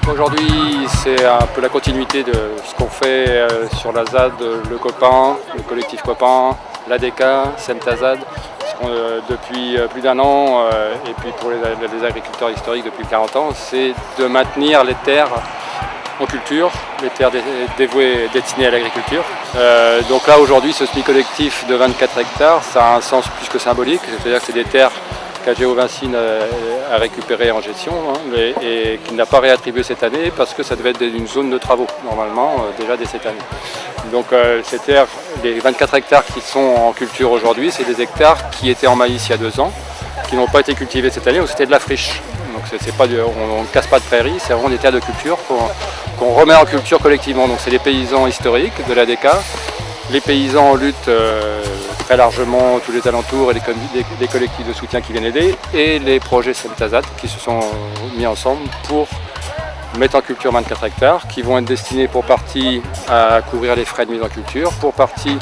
Aujourd'hui, c'est un peu la continuité de ce qu'on fait sur la ZAD, le Copain, le collectif Copain, l'ADK, Semtazad, depuis plus d'un an, et puis pour les agriculteurs historiques depuis 40 ans, c'est de maintenir les terres en culture, les terres dévouées, destinées à l'agriculture. Donc là aujourd'hui, ce semi-collectif de 24 hectares, ça a un sens plus que symbolique, c'est-à-dire que c'est des terres qu'AGO Vincine a récupéré en gestion et qu'il n'a pas réattribué cette année parce que ça devait être une zone de travaux normalement déjà dès cette année. Donc ces terres, les 24 hectares qui sont en culture aujourd'hui, c'est des hectares qui étaient en maïs il y a 2 ans, qui n'ont pas été cultivés cette année, donc c'était de la friche. Donc on ne casse pas de prairies, c'est vraiment des terres de culture qu'on remet en culture collectivement. Donc c'est les paysans historiques de l'ADK, les paysans en lutte très largement, tous les alentours et les collectifs de soutien qui viennent aider, et les projets Semtazad qui se sont mis ensemble pour mettre en culture 24 hectares, qui vont être destinés pour partie à couvrir les frais de mise en culture, pour partie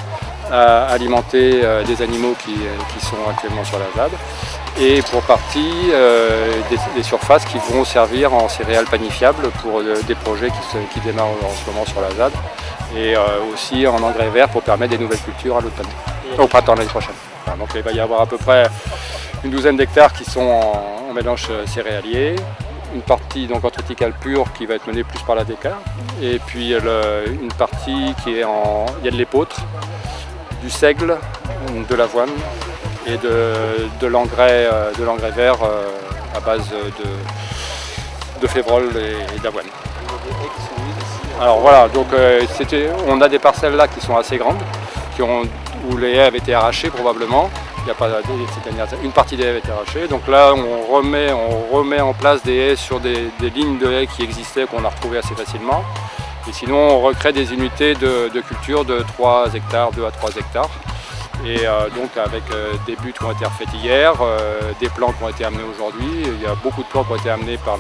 à alimenter des animaux qui sont actuellement sur la ZAD, et pour partie des surfaces qui vont servir en céréales panifiables pour des projets qui démarrent en ce moment sur la ZAD, et aussi en engrais verts pour permettre des nouvelles cultures à l'automne, au printemps l'année prochaine. Enfin, donc il va y avoir à peu près une douzaine d'hectares qui sont en mélange céréalier, une partie donc en triticale pure qui va être menée plus par l'ADK, et puis une partie qui est il y a de l'épeautre, du seigle, de l'avoine et de l'engrais vert à base de févrole et d'avoine. Alors voilà, donc on a des parcelles là qui sont assez grandes, où les haies avaient été arrachées probablement. Il y a pas, une partie des haies avait été arrachée. Donc là, on remet en place des haies sur des lignes de haies qui existaient, qu'on a retrouvées assez facilement. Et sinon, on recrée des unités de culture de 3 hectares, 2 à 3 hectares. Et donc avec des buts qui ont été refaits hier, des plans qui ont été amenés aujourd'hui. Il y a beaucoup de plans qui ont été amenés par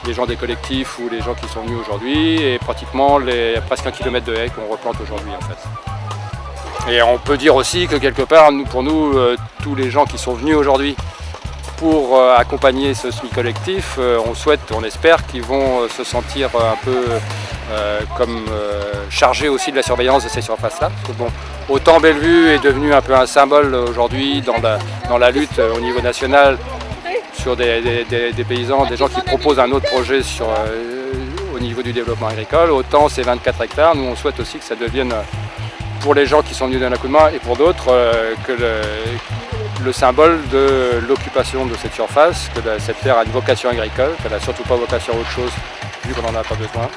les gens des collectifs ou les gens qui sont venus aujourd'hui. Et pratiquement presque 1 kilomètre de haies qu'on replante aujourd'hui en fait. Et on peut dire aussi que quelque part, pour nous, tous les gens qui sont venus aujourd'hui pour accompagner ce semi-collectif, on espère qu'ils vont se sentir un peu comme chargés aussi de la surveillance de ces surfaces-là. Parce que bon, autant Bellevue est devenu un peu un symbole aujourd'hui dans la lutte au niveau national sur des paysans, des gens qui proposent un autre projet au niveau du développement agricole, autant ces 24 hectares, nous on souhaite aussi que ça devienne pour les gens qui sont venus donner un coup de main et pour d'autres, que le symbole de l'occupation de cette surface, que cette terre a une vocation agricole, qu'elle n'a surtout pas vocation à autre chose, vu qu'on n'en a pas besoin.